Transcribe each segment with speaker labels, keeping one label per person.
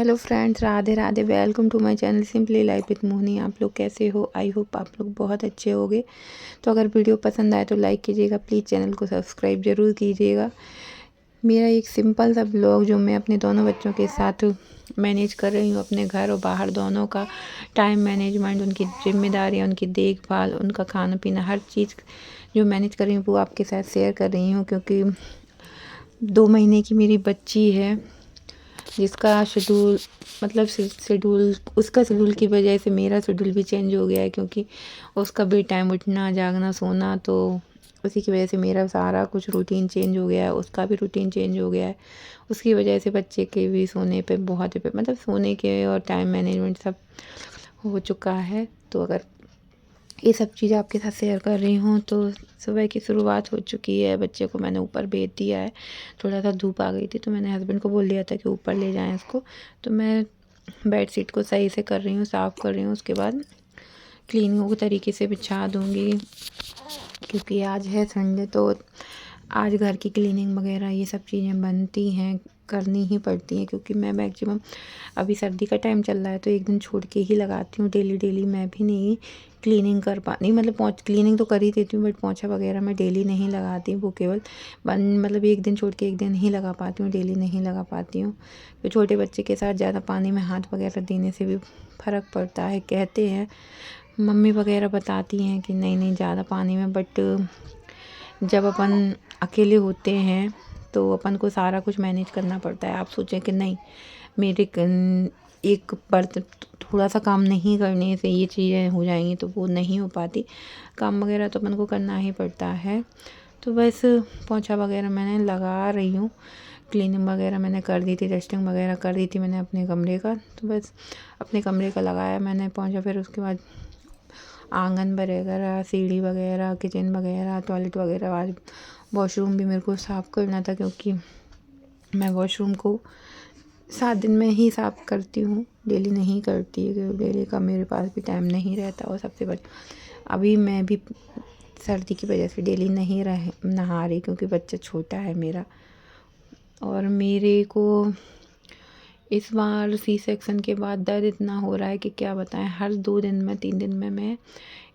Speaker 1: Hello friends, Radhe Radhe. Welcome to my channel simply life with Mohini. आप लोग कैसे हो? आई होप आप लोग बहुत अच्छे होंगे। तो अगर वीडियो पसंद आए तो लाइक कीजिएगा, प्लीज़ चैनल को सब्सक्राइब ज़रूर कीजिएगा। मेरा एक सिंपल सा ब्लॉग जो मैं अपने दोनों बच्चों के साथ मैनेज कर रही हूँ, अपने घर और बाहर दोनों का टाइम मैनेजमेंट, उनकी जिम्मेदारियाँ, उनकी देखभाल, उनका खाना पीना, हर चीज़ जो मैनेज कर रही हूँ वो आपके साथ शेयर कर रही हूँ। क्योंकि 2 महीने की मेरी बच्ची है जिसका शेड्यूल उसका शेड्यूल की वजह से मेरा शेड्यूल भी चेंज हो गया है। क्योंकि उसका भी टाइम उठना, जागना, सोना, तो उसी की वजह से मेरा सारा कुछ रूटीन चेंज हो गया है, उसका भी रूटीन चेंज हो गया है। उसकी वजह से बच्चे के भी सोने पे बहुत सोने के और टाइम मैनेजमेंट सब हो चुका है। तो अगर ये सब चीज़ आपके साथ शेयर कर रही हूँ। तो सुबह की शुरुआत हो चुकी है, बच्चे को मैंने ऊपर भेज दिया है। थोड़ा सा धूप आ गई थी तो मैंने हस्बैंड को बोल दिया था कि ऊपर ले जाएं इसको। तो मैं बेड शीट को सही से कर रही हूँ, साफ़ कर रही हूँ। उसके बाद क्लीनिंग को तरीके से बिछा दूँगी, क्योंकि आज है संडे, तो आज घर की क्लीनिंग वगैरह ये सब चीज़ें बनती हैं, करनी ही पड़ती हैं। क्योंकि मैं मैक्सिमम अभी सर्दी का टाइम चल रहा है तो एक दिन छोड़ के ही लगाती हूँ। डेली मैं भी नहीं क्लीनिंग कर पाती, क्लीनिंग तो कर ही देती हूँ, बट पोंछा वगैरह मैं डेली नहीं लगाती हूँ। वो केवल एक दिन छोड़ के एक दिन ही लगा पाती हूँ, डेली नहीं लगा पाती हूँ। तो छोटे बच्चे के साथ ज़्यादा पानी में हाथ वगैरह देने से भी फ़र्क पड़ता है, कहते हैं मम्मी वगैरह बताती हैं कि नहीं ज़्यादा पानी में। बट जब अपन अकेले होते हैं तो अपन को सारा कुछ मैनेज करना पड़ता है। आप सोचें कि नहीं मेरे एक बर्तन थोड़ा सा काम नहीं करने से ये चीज़ें हो जाएंगी, तो वो नहीं हो पाती। काम वगैरह तो अपन को करना ही पड़ता है। तो बस पोंछा वगैरह मैंने लगा रही हूँ, क्लीनिंग वगैरह मैंने कर दी थी, डस्टिंग वगैरह कर दी थी मैंने अपने कमरे का। तो बस अपने कमरे का लगाया मैंने पोंछा। फिर उसके बाद आंगन वगैरह, सीढ़ी वगैरह, किचन वगैरह, टॉयलेट वगैरह, आज वॉशरूम भी मेरे को साफ़ करना था। क्योंकि मैं वॉशरूम को 7 दिन में ही साफ़ करती हूँ, डेली नहीं करती, क्योंकि डेली का मेरे पास भी टाइम नहीं रहता। और सबसे बड़ी अभी मैं भी सर्दी की वजह से डेली नहीं नहा रही, क्योंकि बच्चा छोटा है मेरा। और मेरे को इस बार सी सेक्शन के बाद दर्द इतना हो रहा है कि क्या बताएं। हर 2 दिन में 3 दिन में मैं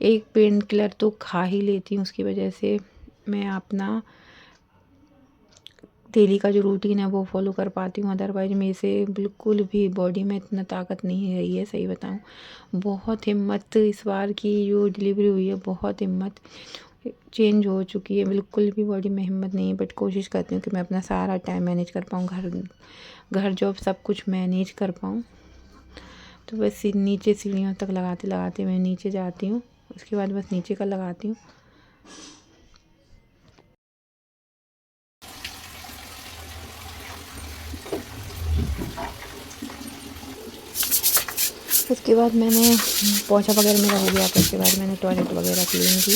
Speaker 1: एक पेन किलर तो खा ही लेती हूँ। उसकी वजह से मैं अपना डेली का जो रूटीन है वो फॉलो कर पाती हूँ। अदरवाइज मेरे से बिल्कुल भी बॉडी में इतना ताकत नहीं रही है, सही बताऊँ। बहुत हिम्मत, इस बार की जो डिलीवरी हुई है बहुत हिम्मत चेंज हो चुकी है, बिल्कुल भी बॉडी में हिम्मत नहीं है। बट कोशिश करती हूँ कि मैं अपना सारा टाइम मैनेज कर पाऊँ, घर जॉब सब कुछ मैनेज कर पाऊँ। तो बस नीचे सीढ़ियों तक लगाते लगाते मैं नीचे जाती हूँ। उसके बाद बस नीचे का लगाती हूँ। उसके बाद मैंने पोंछा वगैरह मेरा हो गया। तो उसके बाद मैंने टॉयलेट वगैरह क्लीन की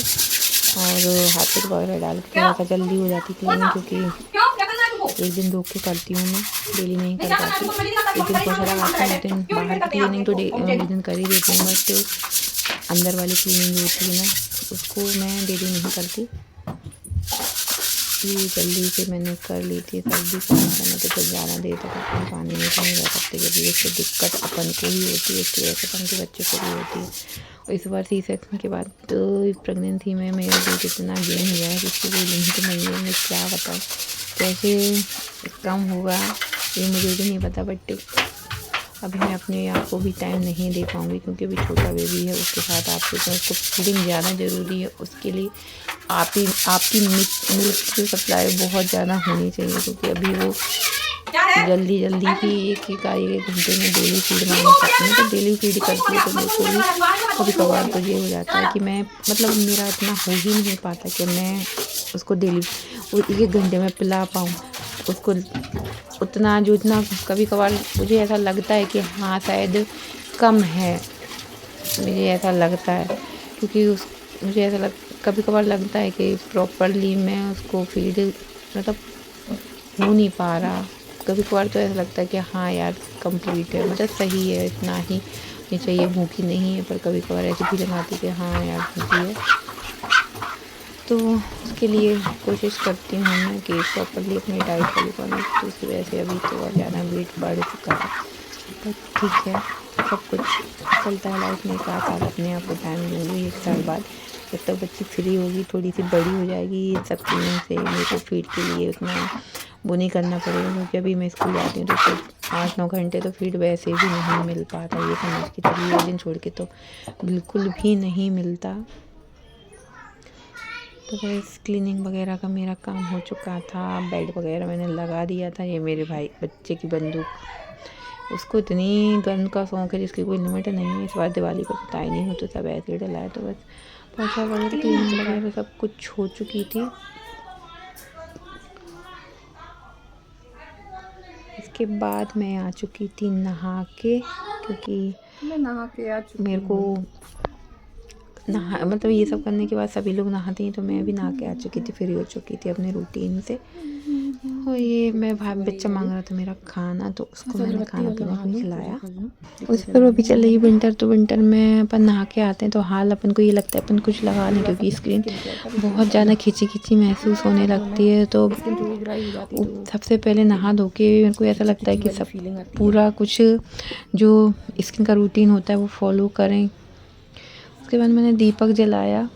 Speaker 1: और हार्पिक वगैरह डाल के थोड़ा सा जल्दी हो जाती क्लीनिंग। क्योंकि एक दिन रुक के करती हूँ, मैं डेली नहीं कर पाती। एक दिन पोंछा लगाती हूँ, एक दिन बाहर की क्लीनिंग तो उस दिन कर ही देती हूँ। बट अंदर वाली क्लीनिंग जो होती है ना, उसको मैं डेली नहीं करती। ये जल्दी से मैंने कर ली थी। सर्दी का मौसम है तो फिर ज़्यादा देर तक अपन पानी में नहीं रह सकते, क्योंकि इससे दिक्कत अपन को ही होती है, इसकी वजह से अपन के बच्चे को भी होती है। और इस बार सी सेक्शन के बाद तो प्रेगनेंसी में मेरा वेट इतना गेन हुआ है जिसकी कोई लिमिट नहीं है। मैं क्या बताऊँ कैसे कम होगा ये मुझे भी नहीं पता। बट अभी मैं अपने आप को भी टाइम नहीं दे पाऊँगी, क्योंकि अभी छोटा बेबी है, उसके साथ आपको तो उसको फीडिंग ज़्यादा ज़रूरी है। उसके लिए आपकी मिल्क की सप्लाई बहुत ज़्यादा होनी चाहिए, क्योंकि अभी वो जल्दी ही एक घंटे में डेली फीड मांगना चाहती हूँ। तो डेली फीड करती है तो मेरे को भी कभी कभार तो ये हो जाता है कि मैं मेरा इतना हो ही नहीं पाता कि मैं उसको डेली 1 घंटे में पिला पाऊँ उसको। उतना कभी कभार मुझे ऐसा लगता है कि हाँ शायद कम है, मुझे ऐसा लगता है। क्योंकि मुझे ऐसा कभी कभार लगता है कि प्रॉपरली मैं उसको फीड हो नहीं पा रहा। कभी कभार तो ऐसा लगता है कि हाँ यार कंप्लीट है, सही है, इतना ही नहीं चाहिए, भूखी नहीं है। पर कभी कभार ऐसी फीलिंग आती है कि हाँ यार भूखी है। तो उसके लिए कोशिश करती हूँ मैं कि प्रॉपरली अपनी डाइट फॉलो करूँ। तो उसकी वजह से अभी तो और ज़्यादा वेट बढ़ चुका है। पर ठीक है, सब कुछ चलता है लाइफ में। 1 साल अपने आप को टाइम दूँगी, 1 साल बाद जब तक बच्ची फ्री होगी, थोड़ी सी बड़ी हो जाएगी, ये सब चीज़ों से मेरे को फीड के लिए उतना वो नहीं करना पड़ेगा, क्योंकि अभी मैं स्कूल जाती हूँ तो सिर्फ 8-9 घंटे तो फीड वैसे भी नहीं मिल पाता, ये समझ के चलिए। 1 दिन छोड़ के तो बिल्कुल भी नहीं मिलता। तो बस क्लीनिंग वगैरह का मेरा काम हो चुका था, बेड वगैरह मैंने लगा दिया था। ये मेरे भाई बच्चे की बंदूक, उसको इतनी गन का शौक़ है जिसकी कोई लिमिट नहीं है। इस बार दिवाली पर पता ही नहीं हो तो सब ऐसे ही डलाए। तो बस पोछा वगैरह क्लीनिंग वगैरह सब कुछ हो चुकी थी। इसके बाद मैं आ चुकी थी नहा के, क्योंकि
Speaker 2: मैं नहा के आ चुकी
Speaker 1: मेरे को नहा मतलब ये सब करने के बाद सभी लोग नहाते हैं, तो मैं भी नहा के आ चुकी थी, फ्री हो चुकी थी अपने रूटीन से। और ये मैं भाई बच्चा मांग रहा था मेरा खाना, तो उसको मैंने खाना पीना भी खिलाया। उस पर अभी चल रही विंटर, तो विंटर में अपन नहा के आते हैं तो हाल अपन को ये लगता है अपन कुछ लगा लें, क्योंकि स्किन बहुत ज़्यादा खिंची खिंची महसूस होने लगती है। तो सबसे पहले नहा धो के मेरे को ऐसा लगता है कि सब पूरा कुछ जो स्किन का रूटीन होता है वो फॉलो करें। उसके बाद मैंने दीपक जलाया,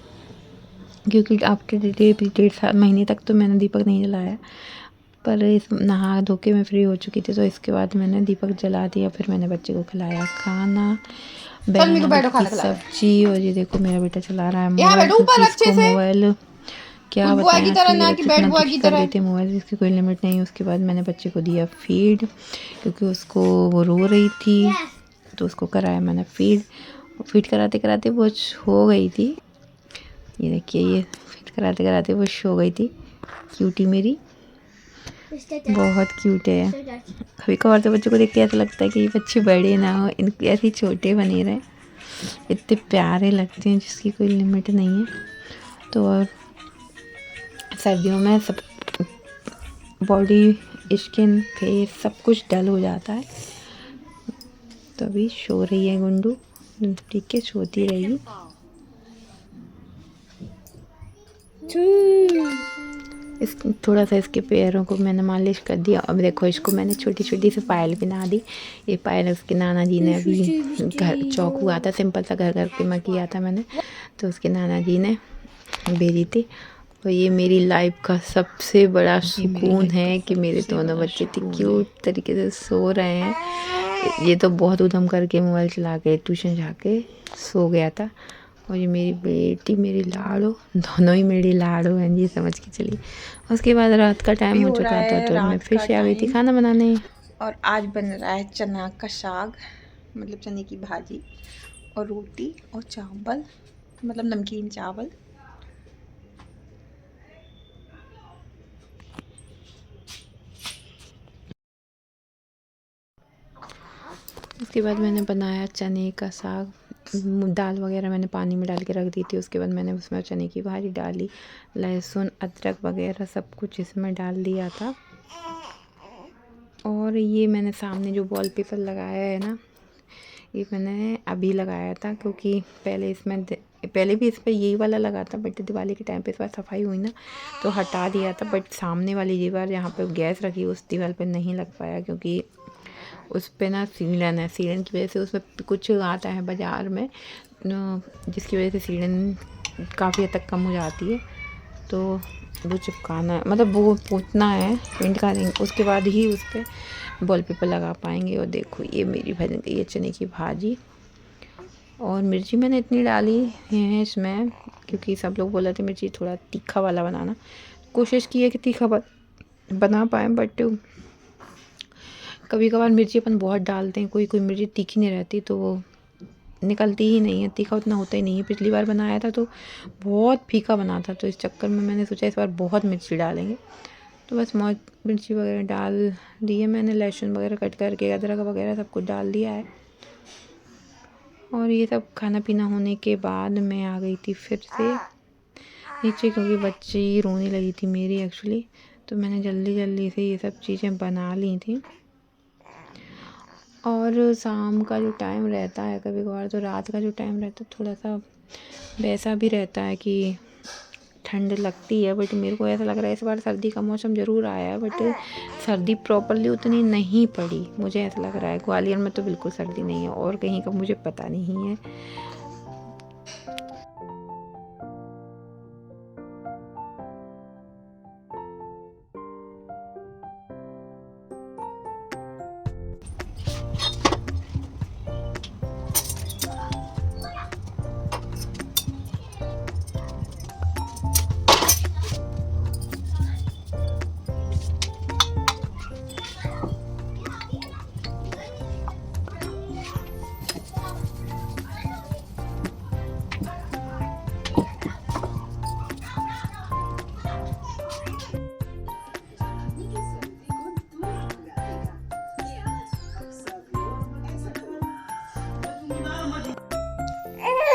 Speaker 1: क्योंकि आफ्टर 1.5 महीने तक तो मैंने दीपक नहीं जलाया, पर इस नहा धो के मैं फ्री हो चुकी थी, तो इसके बाद मैंने दीपक जला दिया। फिर मैंने बच्चे को खिलाया खाना, बैंगन की सब्जी। और ये देखो मेरा बेटा चला रहा है मोबाइल, क्योंकि इसको मोबाइल क्या बताएं, आजकल के बच्चे इतना दुखी कर देते हैं मोबाइल, इसकी कोई लिमिट नहीं है। उसके बाद मैंने बच्चे को दिया फीड, क्योंकि उसको वो रो रही थी, तो उसको कराया मैंने फीड। फीड कराते कराते वो हो गई थी। ये देखिए, ये फीड कराते कराते वो हो गई थी। क्यूटी मेरी बहुत क्यूट है। कभी कभार तो बच्चों को देख के ऐसा लगता है कि ये बच्चे बड़े ना हो, इनके ऐसे छोटे बने रहे, इतने प्यारे लगते हैं जिसकी कोई लिमिट नहीं है। तो और सर्दियों में सब बॉडी, स्किन, फेस सब कुछ डल हो जाता है। तो अभी सो रही है गुंडू, ठीक है, सोती रहेगी। इस थोड़ा सा इसके पैरों को मैंने मालिश कर दिया। अब देखो, इसको मैंने छोटी छोटी सी पायल बना दी। ये पायल उसके नाना जी ने अभी घर चौक हुआ था, सिंपल सा घर घर के में किया था मैंने, तो उसके नाना जी ने भेजी थी। और ये मेरी लाइफ का सबसे बड़ा सुकून है कि मेरे दोनों बच्चे इतने क्यूट तरीके से सो रहे हैं। ये तो बहुत उधम करके मोबाइल चला के ट्यूशन जाके सो गया था। और ये मेरी बेटी, मेरी लाड़ो, दोनों ही मेरी लाड़ो हैं जी, समझ के चलिए। उसके बाद रात का टाइम हो चुका था, तो मैं फिर से आ गई थी खाना बनाने।
Speaker 2: और आज बन रहा है चना का साग, मतलब चने की भाजी, और रोटी और चावल, मतलब नमकीन चावल।
Speaker 1: उसके बाद मैंने बनाया चने का साग। दाल वगैरह मैंने पानी में डाल के रख दी थी। उसके बाद मैंने उसमें चने की भाजी डाली, लहसुन अदरक वगैरह सब कुछ इसमें डाल दिया था। और ये मैंने सामने जो वॉलपेपर लगाया है ना, ये मैंने अभी लगाया था, क्योंकि पहले भी इस पर यही वाला लगा था, बट दिवाली के टाइम पे इस बार सफाई हुई ना तो हटा दिया था। बट सामने वाली दीवार जहाँ पे गैस रखी उस दीवार पे नहीं लग पाया, क्योंकि उस पे ना सीलन है, सीलन की वजह से उसमें कुछ आता है बाज़ार में, जिसकी वजह से सीलन काफ़ी हद तक कम हो जाती है। तो वो चिपकाना, मतलब वो पोतना है, पेंट करेंगे, उसके बाद ही उस पर वॉलपेपर लगा पाएंगे। और देखो, ये मेरी बन गई है चने की भाजी। और मिर्ची मैंने इतनी डाली है इसमें, क्योंकि सब लोग बोल रहे थे मिर्ची थोड़ा तीखा वाला बनाना। कोशिश की है कि तीखा बना पाएँ, बट कभी कभार मिर्ची अपन बहुत डालते हैं, कोई कोई मिर्ची तीखी नहीं रहती तो वो निकलती ही नहीं है, तीखा उतना होता ही नहीं है। पिछली बार बनाया था तो बहुत फीका बना था, तो इस चक्कर में मैंने सोचा इस बार बहुत मिर्ची डालेंगे। तो बस मिर्ची वगैरह डाल दी है मैंने, लहसुन वगैरह कट करके, अदरक वगैरह सब कुछ डाल दिया है। और ये सब खाना पीना होने के बाद मैं आ गई थी फिर से नीचे, क्योंकि बच्ची रोने लगी थी मेरी एक्चुअली। तो मैंने जल्दी जल्दी से ये सब चीज़ें बना ली थी। और शाम का जो टाइम रहता है, कभी कभार तो रात का जो टाइम रहता है थोड़ा सा वैसा भी रहता है कि ठंड लगती है, बट मेरे को ऐसा लग रहा है इस बार सर्दी का मौसम ज़रूर आया है, बट सर्दी प्रॉपरली उतनी नहीं पड़ी, मुझे ऐसा लग रहा है। ग्वालियर में तो बिल्कुल सर्दी नहीं है, और कहीं का मुझे पता नहीं है।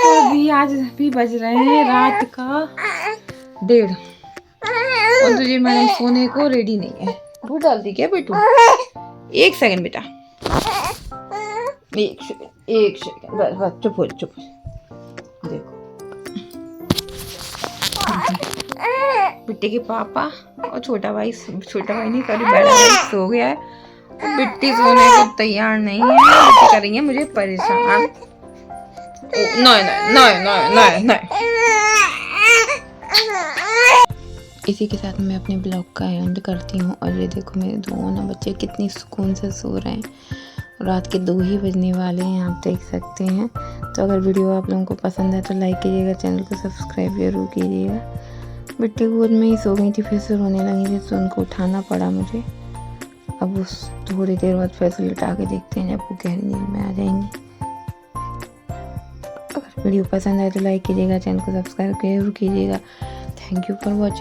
Speaker 2: अभी आज भी बज रहे हैं रात का 1:30 और तुझे मैडम सोने को रेडी नहीं है।
Speaker 1: दूध डाल दी क्या बेटू? 1 सेकंड बेटा, 1 सेकंड बस बस, चुप हो चुप। देखो बिट्टी के पापा और छोटा भाई नहीं सॉरी बड़ा भाई सो गया है, और बिट्टी सोने को तैयार नहीं है। बिट्टी कर रही है मुझे परेशान। नहीं। इसी के साथ मैं अपने ब्लॉग का एंड करती हूँ। और ये देखो मेरे दोनों बच्चे कितनी सुकून से सो रहे हैं। रात के 2 ही बजने वाले हैं, आप देख सकते हैं। तो अगर वीडियो आप लोगों को पसंद है तो लाइक कीजिएगा, चैनल को सब्सक्राइब जरूर कीजिएगा। बिट्टी गोद में ही सो गई थी, फिर से रोने लगी थी तो उनको उठाना पड़ा मुझे। अब उस थोड़ी देर बाद फिर से लिटा के देखते हैं जब वो गहरी नींद में आ जाएंगी। अगर वीडियो पसंद आए तो लाइक कीजिएगा, चैनल को सब्सक्राइब जरूर कीजिएगा। Thank you for watching.